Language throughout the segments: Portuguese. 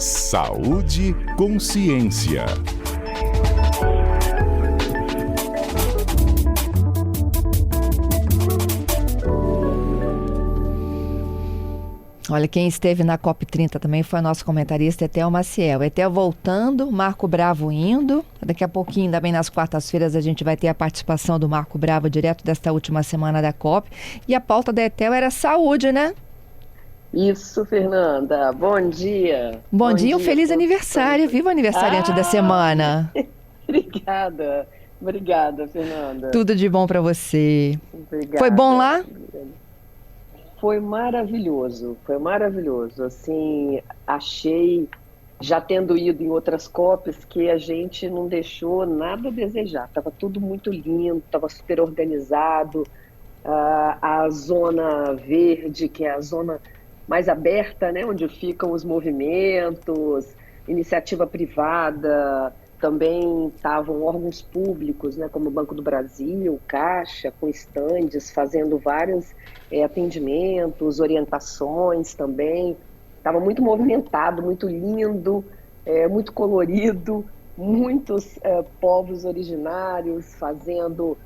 Saúde Consciência. Olha, quem esteve na COP30 também foi o nosso comentarista Etel Maciel. Etel voltando, Marco Bravo indo. Daqui a pouquinho, também nas quartas-feiras, a gente vai ter a participação do Marco Bravo direto desta última semana da COP. E a pauta da Etel era saúde, né? Isso, Fernanda. Bom dia. Bom dia, um feliz aniversário. Viva o aniversariante da semana. Obrigada. Obrigada, Fernanda. Tudo de bom para você. Obrigada. Foi bom lá? Foi maravilhoso, foi maravilhoso. Assim, achei, já tendo ido em outras COPs, que a gente não deixou nada a desejar. Estava tudo muito lindo, estava super organizado. A zona verde, que é a zona mais aberta, né, onde ficam os movimentos, iniciativa privada, também estavam órgãos públicos, né, como o Banco do Brasil, Caixa, com estandes, fazendo vários atendimentos, orientações também. Estava muito movimentado, muito lindo, muito colorido, muitos povos originários fazendo,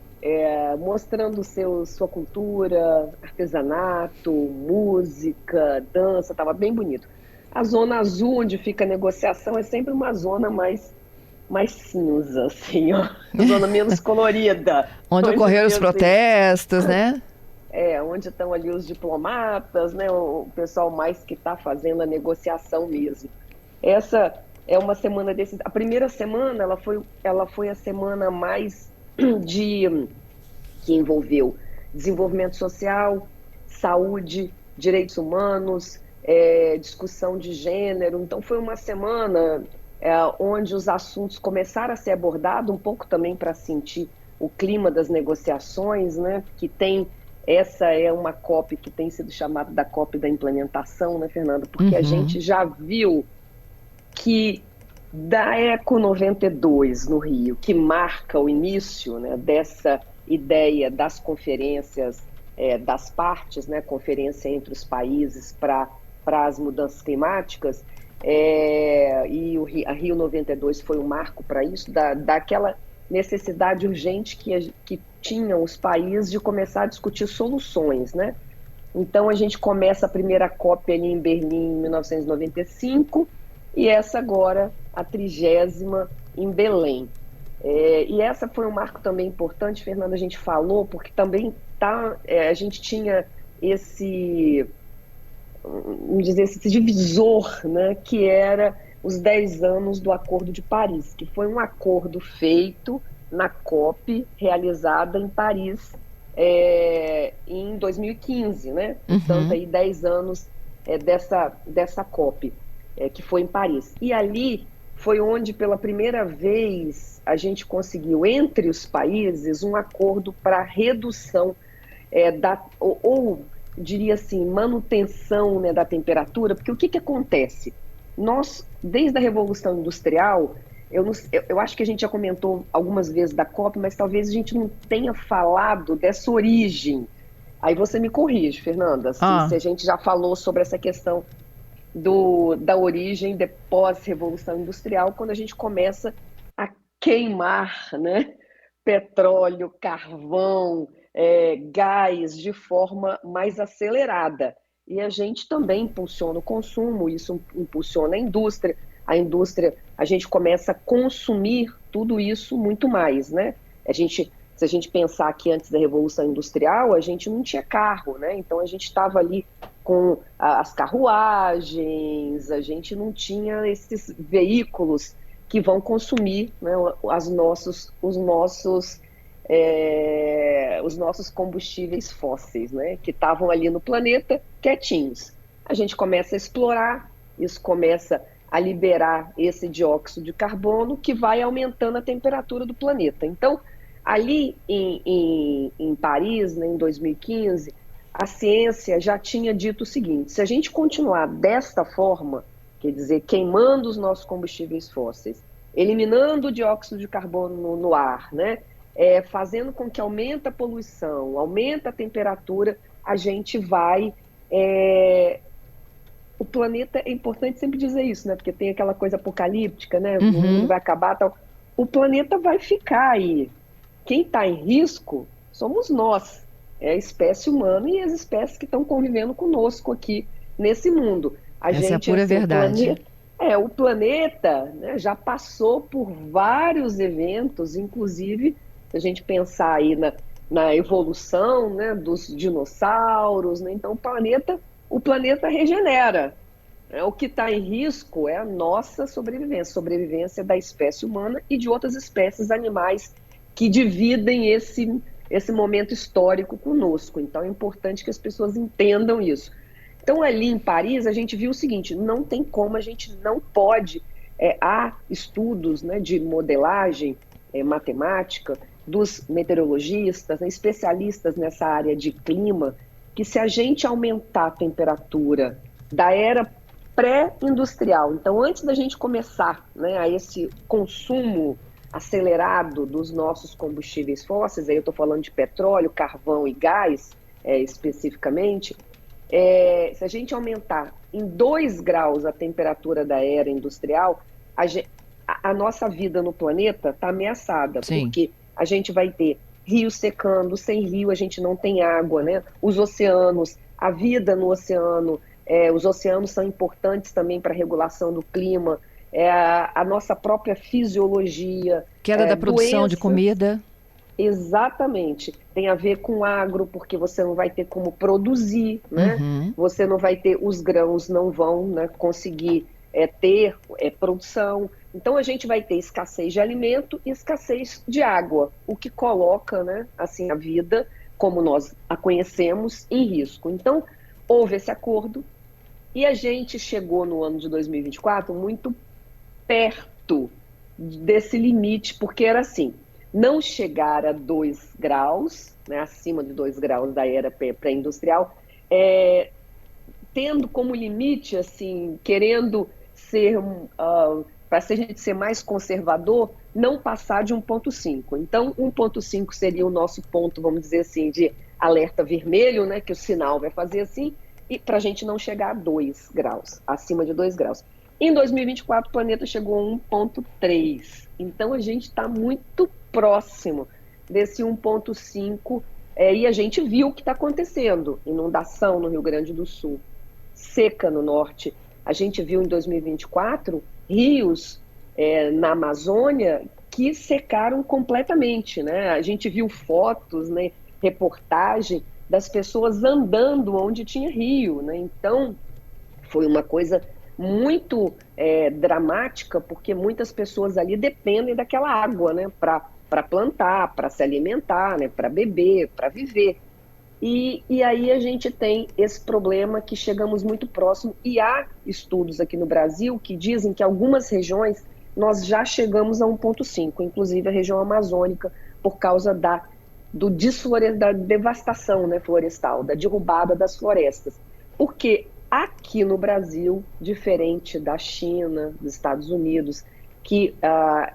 mostrando sua cultura, artesanato, música, dança, estava bem bonito. A zona azul, onde fica a negociação, é sempre uma zona mais cinza, assim, ó. Zona menos colorida. Onde ocorreram os protestos, né? Onde estão ali os diplomatas, né? O pessoal mais que está fazendo a negociação mesmo. Essa é uma semana desse. A primeira semana, ela foi a semana mais que envolveu desenvolvimento social, saúde, direitos humanos, discussão de gênero. Então, foi uma semana onde os assuntos começaram a ser abordados, um pouco também para sentir o clima das negociações, né? Essa é uma COP que tem sido chamada da COP da implementação, né, Fernanda? Porque a gente já viu que da Eco 92 no Rio, que marca o início, né, dessa ideia das conferências das partes, né, conferência entre os países para as mudanças climáticas, e a Rio 92 foi um marco para isso, daquela necessidade urgente que tinham os países de começar a discutir soluções, né? Então a gente começa a primeira COP ali em Berlim em 1995 e essa agora a 30ª em Belém. E essa foi um marco também importante, Fernanda, a gente falou, porque também a gente tinha esse divisor, né, que era os 10 anos do Acordo de Paris, que foi um acordo feito na COP, realizada em Paris em 2015, né? Portanto, aí 10 anos dessa COP, que foi em Paris. E ali foi onde, pela primeira vez, a gente conseguiu, entre os países, um acordo para redução diria assim, manutenção, né, da temperatura, porque o que acontece? Nós, desde a Revolução Industrial, eu acho que a gente já comentou algumas vezes da COP, mas talvez a gente não tenha falado dessa origem. Aí você me corrige, Fernanda, se a gente já falou sobre essa questão da origem de pós-Revolução Industrial, quando a gente começa a queimar, né, petróleo, carvão, gás de forma mais acelerada. E a gente também impulsiona o consumo, isso impulsiona a indústria, a gente começa a consumir tudo isso muito mais, né? Se a gente pensar que antes da Revolução Industrial, a gente não tinha carro, né? Então a gente estava ali com as carruagens, a gente não tinha esses veículos que vão consumir, né, os nossos combustíveis fósseis, né, que estavam ali no planeta quietinhos. A gente começa a explorar, isso começa a liberar esse dióxido de carbono que vai aumentando a temperatura do planeta. Então, ali em Paris, né, em 2015, a ciência já tinha dito o seguinte: se a gente continuar desta forma, quer dizer, queimando os nossos combustíveis fósseis, eliminando o dióxido de carbono no ar, né, fazendo com que aumente a poluição, aumente a temperatura, a gente vai... o planeta, é importante sempre dizer isso, né? Porque tem aquela coisa apocalíptica, né? O Uhum. mundo vai acabar, tal. O planeta vai ficar aí. Quem está em risco somos nós, é a espécie humana e as espécies que estão convivendo conosco aqui nesse mundo. A Essa é a gente, pura assim, verdade. o planeta, né, já passou por vários eventos, inclusive, se a gente pensar aí na evolução, né, dos dinossauros, né, então o planeta regenera. O que está em risco é a nossa sobrevivência da espécie humana e de outras espécies animais que dividem esse momento histórico conosco. Então é importante que as pessoas entendam isso. Então ali em Paris a gente viu o seguinte, não tem como, a gente não pode, há estudos, né, de modelagem matemática dos meteorologistas, né, especialistas nessa área de clima, que se a gente aumentar a temperatura da era pré-industrial. Então, antes da gente começar, né, a esse consumo acelerado dos nossos combustíveis fósseis, aí eu estou falando de petróleo, carvão e gás, especificamente, se a gente aumentar em 2 graus a temperatura da era industrial, a nossa vida no planeta está ameaçada, Sim. porque a gente vai ter rios secando, sem rio a gente não tem água, né? Os oceanos, a vida no oceano, os oceanos são importantes também para a regulação do clima, a nossa própria fisiologia, Queda da produção de doenças, comida. exatamente, tem a ver com agro, porque você não vai ter como produzir, né? Uhum. Você não vai ter, os grãos não vão, né, conseguir ter produção. Então a gente vai ter escassez de alimento e escassez de água, o que coloca, né, assim, a vida, como nós a conhecemos, em risco. Então, houve esse acordo e a gente chegou no ano de 2024 muito perto desse limite, porque era assim, não chegar a 2 graus, né, acima de 2 graus da era pré-industrial, tendo como limite, assim, querendo ser, para a gente ser mais conservador, não passar de 1,5. Então, 1,5 seria o nosso ponto, vamos dizer assim, de alerta vermelho, né, que o sinal vai fazer assim, e para a gente não chegar a 2 graus, acima de 2 graus. Em 2024, o planeta chegou a 1,3. Então, a gente está muito próximo desse 1,5, e a gente viu o que está acontecendo. Inundação no Rio Grande do Sul, seca no norte. A gente viu em 2024 rios na Amazônia que secaram completamente, né? A gente viu fotos, né, reportagem das pessoas andando onde tinha rio, né? Então, foi uma coisa muito dramática, porque muitas pessoas ali dependem daquela água, né, para plantar, para se alimentar, né, para beber, para viver. E aí a gente tem esse problema que chegamos muito próximo, e há estudos aqui no Brasil que dizem que algumas regiões nós já chegamos a 1,5, inclusive a região amazônica, por causa da devastação, né, florestal, da derrubada das florestas. Porque aqui no Brasil, diferente da China, dos Estados Unidos, que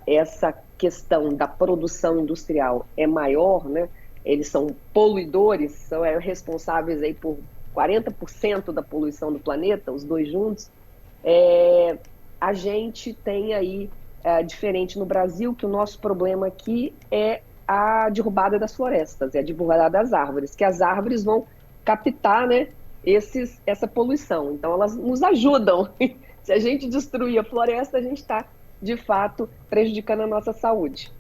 essa questão da produção industrial é maior, né? Eles são poluidores, são responsáveis aí por 40% da poluição do planeta, os dois juntos. A gente tem aí, diferente no Brasil, que o nosso problema aqui é a derrubada das florestas, é a derrubada das árvores, que as árvores vão captar, né, essa poluição. Então, elas nos ajudam. Se a gente destruir a floresta, a gente está, de fato, prejudicando a nossa saúde.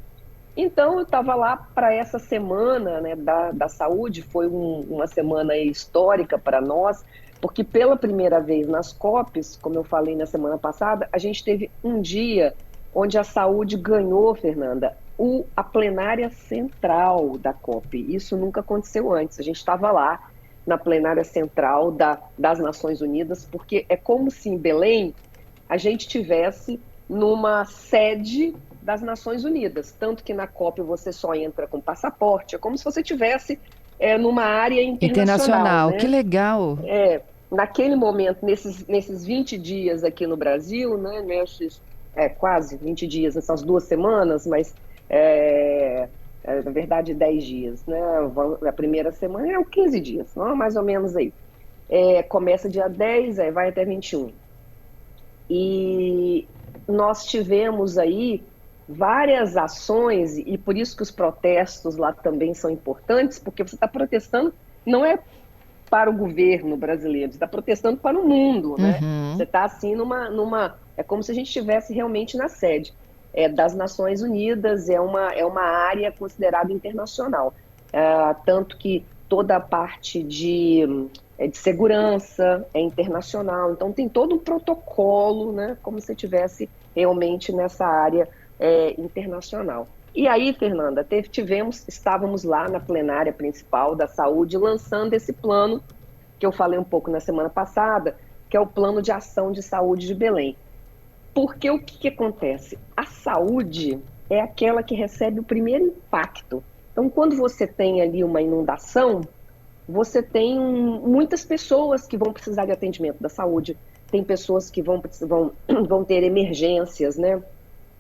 Então, eu estava lá para essa semana, né, da saúde, foi uma semana histórica para nós, porque pela primeira vez nas COPs, como eu falei na semana passada, a gente teve um dia onde a saúde ganhou, Fernanda, a plenária central da COP. Isso nunca aconteceu antes. A gente estava lá na plenária central das Nações Unidas, porque é como se em Belém a gente tivesse numa sede das Nações Unidas, tanto que na COP você só entra com passaporte, é como se você tivesse numa área internacional, Internacional, que né? legal. Naquele momento, nesses 20 dias aqui no Brasil, né, nesses quase 20 dias, nessas 2 semanas, mas na verdade 10 dias, né? A primeira semana é 15 dias, não? Mais ou menos aí. começa dia 10, vai até 21. E nós tivemos aí várias ações, e por isso que os protestos lá também são importantes, porque você está protestando, não é para o governo brasileiro, você está protestando para o mundo, né? Você está assim é como se a gente estivesse realmente na sede das Nações Unidas, é uma área considerada internacional. Tanto que toda a parte de segurança é internacional, então tem todo um protocolo, né? Como se estivesse realmente nessa área internacional. E aí, Fernanda, estávamos lá na plenária principal da saúde lançando esse plano que eu falei um pouco na semana passada, que é o Plano de Ação de Saúde de Belém. Porque o que acontece? A saúde é aquela que recebe o primeiro impacto. Então, quando você tem ali uma inundação, você tem muitas pessoas que vão precisar de atendimento da saúde, tem pessoas que vão ter emergências, né?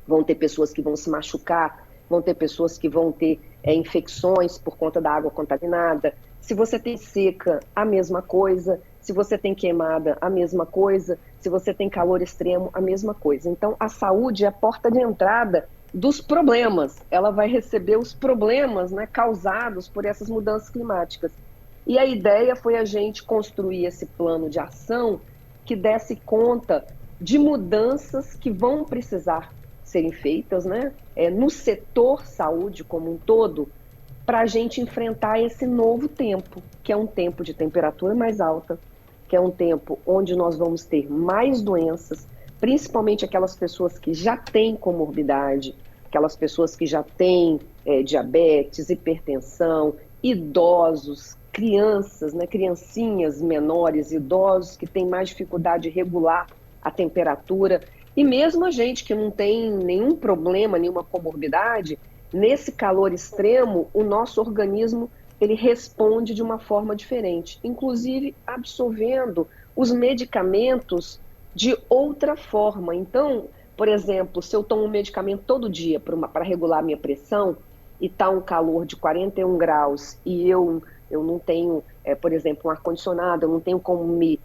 Vão ter pessoas que vão se machucar, vão ter pessoas que vão ter infecções por conta da água contaminada. Se você tem seca, a mesma coisa. Se você tem queimada, a mesma coisa. Se você tem calor extremo, a mesma coisa. Então, a saúde é a porta de entrada dos problemas. Ela vai receber os problemas, né, causados por essas mudanças climáticas. E a ideia foi a gente construir esse plano de ação que desse conta de mudanças que vão precisar serem feitas, né, no setor saúde como um todo, para a gente enfrentar esse novo tempo, que é um tempo de temperatura mais alta, que é um tempo onde nós vamos ter mais doenças, principalmente aquelas pessoas que já têm comorbidade, aquelas pessoas que já têm diabetes, hipertensão, idosos, crianças, né, criancinhas menores, idosos que têm mais dificuldade de regular a temperatura. E mesmo a gente que não tem nenhum problema, nenhuma comorbidade, nesse calor extremo, o nosso organismo ele responde de uma forma diferente, inclusive absorvendo os medicamentos de outra forma. Então, por exemplo, se eu tomo um medicamento todo dia para regular a minha pressão e está um calor de 41 graus e eu não tenho, por exemplo, um ar-condicionado, eu não tenho como me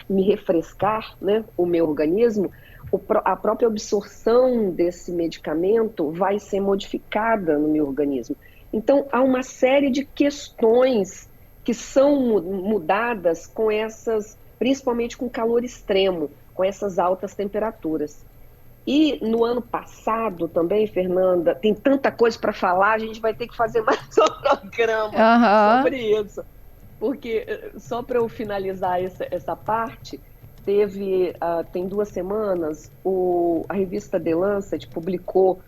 refrescar, né, o meu organismo, a própria absorção desse medicamento vai ser modificada no meu organismo. Então, há uma série de questões que são mudadas com principalmente com calor extremo, com essas altas temperaturas. E no ano passado também, Fernanda, tem tanta coisa para falar, a gente vai ter que fazer mais um programa sobre isso. Porque, só para eu finalizar essa parte, tem 2 semanas, a revista The Lancet publicou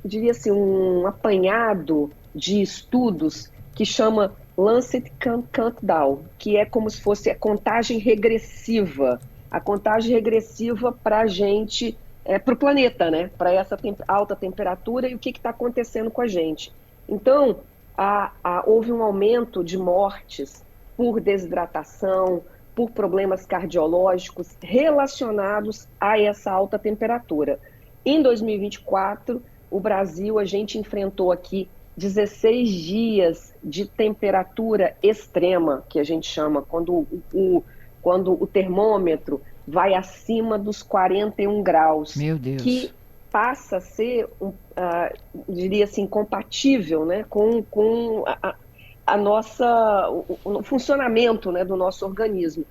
diria assim, um apanhado de estudos que chama Lancet Countdown, que é como se fosse a contagem regressiva para a gente, para o planeta, né? Para essa alta temperatura e o que está acontecendo com a gente. Então, houve um aumento de mortes por desidratação, por problemas cardiológicos relacionados a essa alta temperatura. Em 2024, o Brasil, a gente enfrentou aqui 16 dias de temperatura extrema, que a gente chama, quando o termômetro vai acima dos 41 graus. Meu Deus. Que passa a ser, diria assim, compatível, né, com o funcionamento, né, do nosso organismo.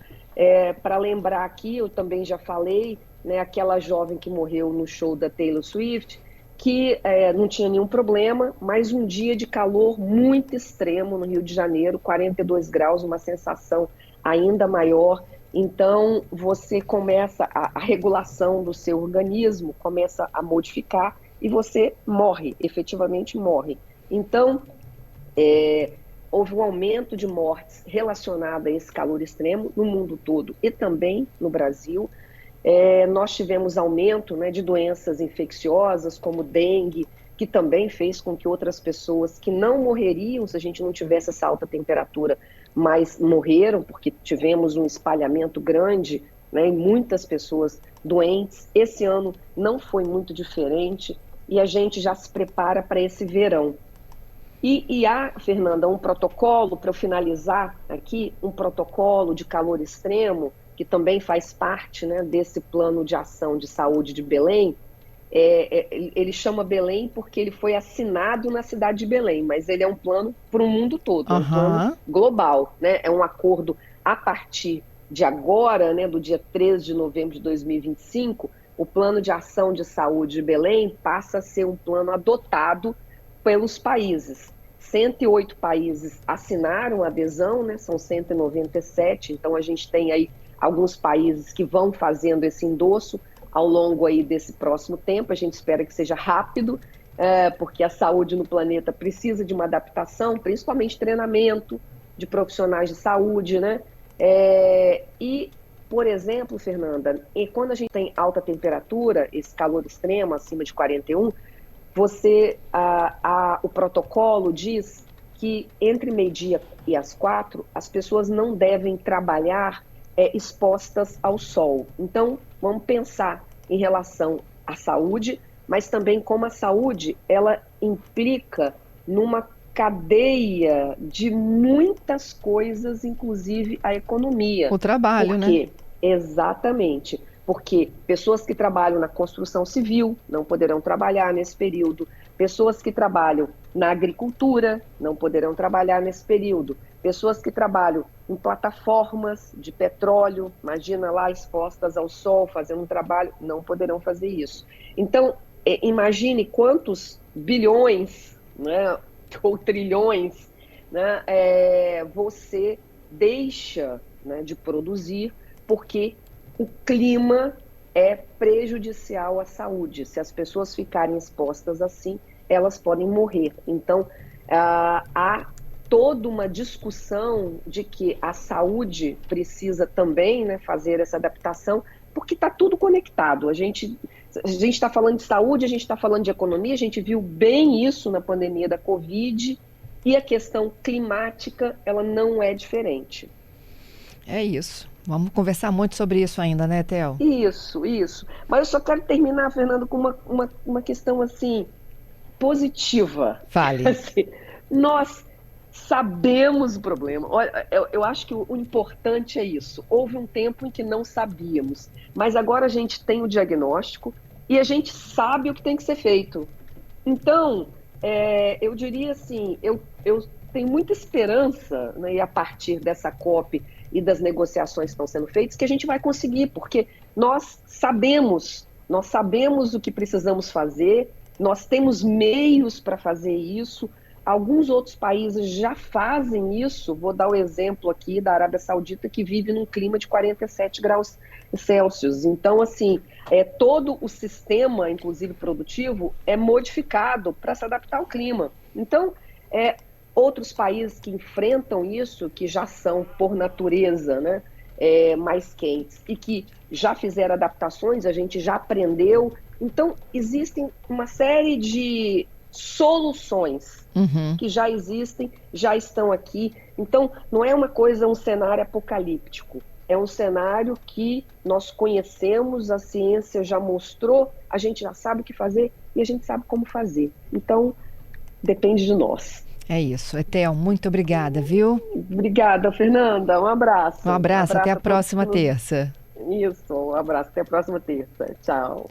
Para lembrar aqui, eu também já falei, né, aquela jovem que morreu no show da Taylor Swift, que não tinha nenhum problema, mas um dia de calor muito extremo no Rio de Janeiro, 42 graus, uma sensação ainda maior. Então, você começa, a regulação do seu organismo começa a modificar e você morre, efetivamente morre. Então, houve um aumento de mortes relacionado a esse calor extremo no mundo todo e também no Brasil. Nós tivemos aumento, né, de doenças infecciosas como dengue, que também fez com que outras pessoas que não morreriam se a gente não tivesse essa alta temperatura, mas morreram porque tivemos um espalhamento grande, né, e muitas pessoas doentes. Esse ano não foi muito diferente e a gente já se prepara para esse verão. E há, Fernanda, um protocolo, para eu finalizar aqui, um protocolo de calor extremo, que também faz parte, né, desse plano de ação de saúde de Belém. Ele chama Belém porque ele foi assinado na cidade de Belém, mas ele é um plano para o mundo todo, é um plano global, né? É um acordo a partir de agora, né, do dia 13 de novembro de 2025, o plano de ação de saúde de Belém passa a ser um plano adotado pelos países. 108 países assinaram a adesão, né? São 197, então a gente tem aí alguns países que vão fazendo esse endosso ao longo aí desse próximo tempo. A gente espera que seja rápido, porque a saúde no planeta precisa de uma adaptação, principalmente treinamento de profissionais de saúde, né? E, por exemplo, Fernanda, quando a gente tem alta temperatura, esse calor extremo acima de 41, o protocolo diz que entre meio-dia e as 4, as pessoas não devem trabalhar expostas ao sol. Então, vamos pensar em relação à saúde, mas também como a saúde, ela implica numa cadeia de muitas coisas, inclusive a economia. O trabalho, né? Exatamente. Porque pessoas que trabalham na construção civil não poderão trabalhar nesse período. Pessoas que trabalham na agricultura não poderão trabalhar nesse período. Pessoas que trabalham em plataformas de petróleo, imagina lá expostas ao sol, fazendo um trabalho, não poderão fazer isso. Então, imagine quantos bilhões, né, ou trilhões, né, você deixa, né, de produzir, porque o clima é prejudicial à saúde. Se as pessoas ficarem expostas assim, elas podem morrer. Então, há toda uma discussão de que a saúde precisa também, né, fazer essa adaptação, porque está tudo conectado. A gente está falando de saúde, a gente está falando de economia, a gente viu bem isso na pandemia da Covid, e a questão climática, ela não é diferente. É isso. Vamos conversar muito sobre isso ainda, né, Theo? Isso. Mas eu só quero terminar, Fernando, com uma questão, assim, positiva. Fale. Assim, nós sabemos o problema. Olha, eu acho que o importante é isso. Houve um tempo em que não sabíamos, mas agora a gente tem o diagnóstico e a gente sabe o que tem que ser feito. Então, eu diria assim, eu tenho muita esperança, né, e a partir dessa COP e das negociações que estão sendo feitas, que a gente vai conseguir, porque nós sabemos o que precisamos fazer, nós temos meios para fazer isso. Alguns outros países já fazem isso. Vou dar o exemplo aqui da Arábia Saudita, que vive num clima de 47 graus Celsius. Então, assim, todo o sistema, inclusive produtivo, é modificado para se adaptar ao clima. Então, outros países que enfrentam isso, que já são, por natureza, né, mais quentes, e que já fizeram adaptações, a gente já aprendeu. Então, existem uma série de soluções que já existem, já estão aqui. Então, não é uma coisa, um cenário apocalíptico. É um cenário que nós conhecemos, a ciência já mostrou, a gente já sabe o que fazer e a gente sabe como fazer. Então, depende de nós. É isso. Theo, muito obrigada, viu? Obrigada, Fernanda. Um abraço. Um abraço, até a próxima terça. Isso, um abraço, até a próxima terça. Tchau.